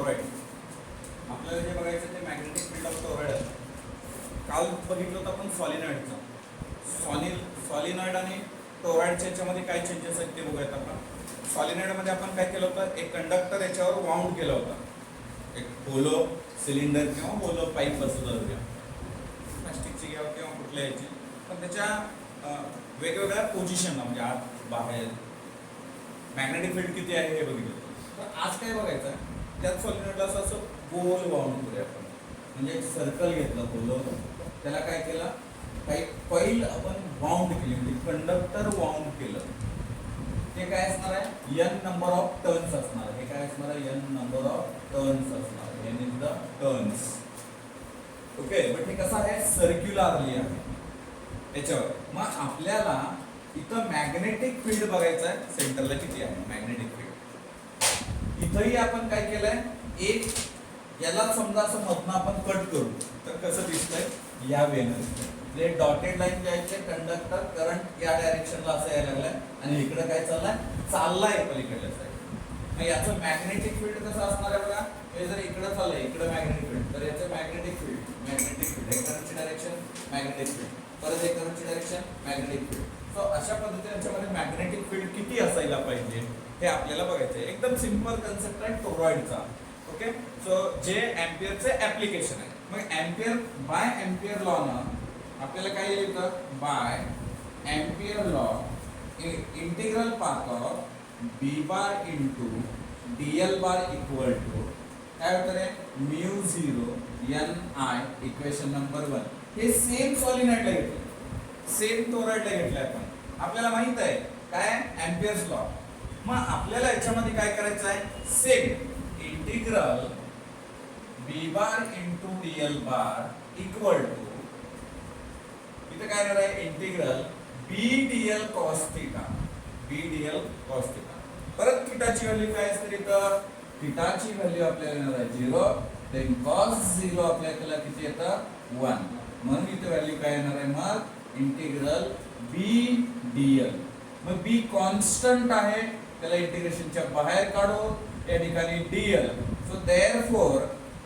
Toroid. आपल्याला जे बघायचं ते मॅग्नेटिक फील्ड ऑफ टोरॉइड आहे. काल बघितलं होतं आपण सॉलिनॉइडचं. सॉलिनॉइड आणि टोरॉइडच्या याच्यामध्ये काय चेंजेस आहेत ते बघूयात आपण. सॉलिनॉइडमध्ये आपण काय केलं होतं, एक कंडक्टर याच्यावर वाउंड केलं होतं. एक होलो सिलेंडर किंवा होलो पाईप असं धरूया, प्लास्टिकची किंवा कुठल्या याची, पण त्याच्या वेगवेगळ्या पोझिशनला म्हणजे आत बाहेर मॅग्नेटिक फील्ड किती आहे हे बघितलं. तर आज काय बघायचं आहे, त्यात सॉलिनॉइडला असं गोल वाउंड करूया आपण. म्हणजे एक सर्कल घेतलं होलो, त्याला काय केलं, काही कॉईल आपण वाउंड केली, म्हणजे कंडक्टर वाउंड केलं. ते काय असणार आहे, n नंबर ऑफ टर्न्स असणार आहे. हे काय असणार आहे, n नंबर ऑफ टर्न्स असणार आहे. n is the turns. Okay, but हे कसं आहे, सर्क्युलरली आहे त्याच्यावर. मग आपल्याला इथं मॅग्नेटिक फील्ड बघायचं आहे, सेंटरला किती आहे मॅग्नेटिक फील्ड. इथंही आपण काय केलंय, एक याला समजा असं मधनं आपण कट करू तर कसं दिसतंय, या वेनं दिसतंय. डॉटेड लाईन जे आहे ते कंडक्टर करंट या डायरेक्शनला असं यायला लागलाय आणि इकडे काय चाललाय पलीकडल्या साईड. मग याचं मॅग्नेटिक फील्ड कसं असणार आहे बघा. हे जर इकडे चाललंय, इकडे मॅग्नेटिक फील्ड, तर याचं मॅग्नेटिक फील्ड हे करंटची डायरेक्शन, मॅग्नेटिक फील्ड परत हे करंटची डायरेक्शन, मॅग्नेटिक फील्ड. सो अशा पद्धतीने याच्यामध्ये मॅग्नेटिक फील्ड किती असायला पाहिजे हे आपल्याला बघायचं आहे. एकदम सिंपल कन्सेप्ट आहे टोरॉइडचा. ओके, सो जे एम्पियरचे ऍप्लिकेशन आहे. मग एम्पियर बाय एम्पियर लॉ ना आपल्याला काय येतं, by ampere law integral path of B bar into dl bar equal to काय होतं रे, mu 0 N I. Equation number 1. हे सेम सॉलिनॉइडला घेतलं, सेम टोरॉइडला घेतलं आपण. आपल्याला माहित आहे काय एम्पियर्स लॉ. मग आपल्याला याच्यामध्ये काय करायचं आहे, same integral B bar into dl bar equal to, इथे काय येणार आहे, integral B dl cos theta, B dl cos theta. परत थीटाची व्हॅल्यू काय असते, तर थीटाची व्हॅल्यू आपल्याला येणार आहे 0, देन कॉस 0 आपल्याला किती येतं 1. म्हणून इथे व्हॅल्यू काय येणार आहे, मग इंटिग्रल बी डीएल. मग बी कॉन्स्टंट आहे, त्याला इंटिग्रेशनच्या बाहेर काढू, या ठिकाणी डीएल. सो देअरफॉर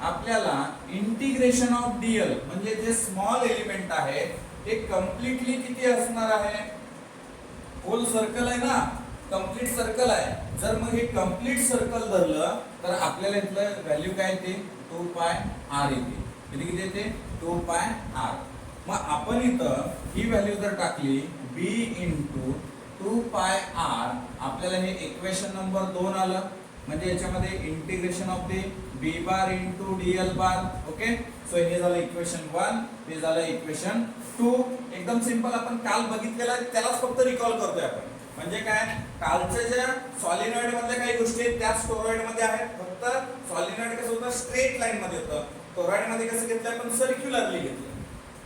आपल्याला इंटिग्रेशन ऑफ डीएल म्हणजे जे स्मॉल एलिमेंट आहे हे कम्प्लिटली किती असणार आहे, होल सर्कल आहे ना, कंप्लीट सर्कल आहे. जर मग हे कंप्लीट सर्कल धरलं तर आपल्याला इथलं व्हॅल्यू काय येते, 2 पाय r येते. किती येते, 2 पाय r. मग आपण इथं ही व्हॅल्यू जर टाकली b इंटू 2 पाय r, आपल्याला हे इक्वेशन नंबर 2 आलं. म्हणजे याच्यामध्ये integration of the B bar into dl bar. Okay, so हे झालं इक्वेशन 1, हे झालं इक्वेशन 2. एकदम सिंपल. आपण काल बघितलेलं त्यालाच फक्त रिकॉल करतोय आपण. म्हणजे काय, कालच्या ज्या सॉलिनॉइड मधल्या काही गोष्टी आहेत त्याच टोरॉइड मध्ये आहेत. फक्त सॉलिनॉइड कसं होतं, स्ट्रेट लाईन मध्ये होतं. टोरॉइड मध्ये कसं घेतलं आपण, सर्क्युलरली घेतलं.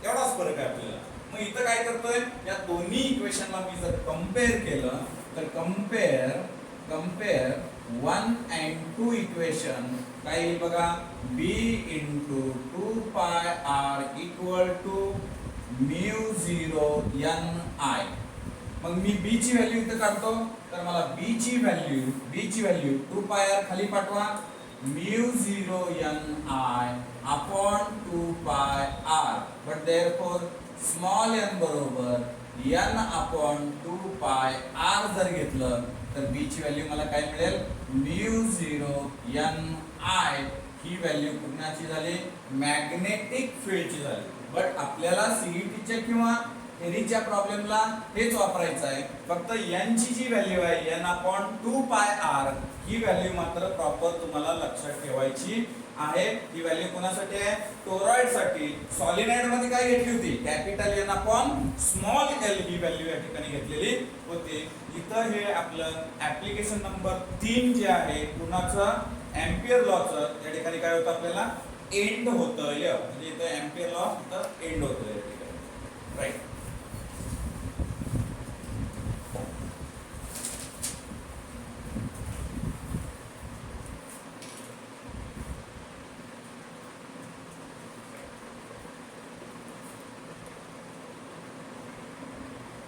एवढाच फरक आहे आपल्याला. मग इथं काय करतोय, या दोन्ही इक्वेशनला मी जर कम्पेअर केलं तर कम्पेअर 1 and 2 इक्वेशन काय येईल बघा, b into 2 pi r equal to mu 0 n i. मग मी b ची व्हॅल्यू इथे काढतो, तर मला b ची व्हॅल्यू 2 पाय r खाली पाठवा, mu 0 n i upon 2 pi r. But therefore small n बरोबर n अपॉन 2 पाय r जर घेतलं तर b ची व्हॅल्यू मला काय मिळेल, mu 0 n i. He value कुणाची झाली, मॅग्नेटिक फील्डची झाली. बट आपल्याला सीईटीच्या किंवा थेरीच्या प्रॉब्लेमला हेच वापरायचं आहे. फक्त n ची जी व्हॅल्यू आहे n अपॉन 2 पाय r, ही व्हॅल्यू मात्र प्रॉपर तुम्हाला लक्षात ठेवायची आहे. ही व्हॅल्यू कोणासाठी आहे, टोरॉइड साठी. सॉलिनॉइड मध्ये काय घेतली होती, capital n upon small l, ही व्हॅल्यू या ठिकाणी घेतलेली होती. इथं हे आपलं ऍप्लिकेशन नंबर 3 जे आहे कुणाचं, एम्पियर लॉचं. या ठिकाणी काय होतं, आपल्याला एंड होतं. म्हणजे इथं एम्पियर लॉ इथं एंड होतं या ठिकाणी, राईट.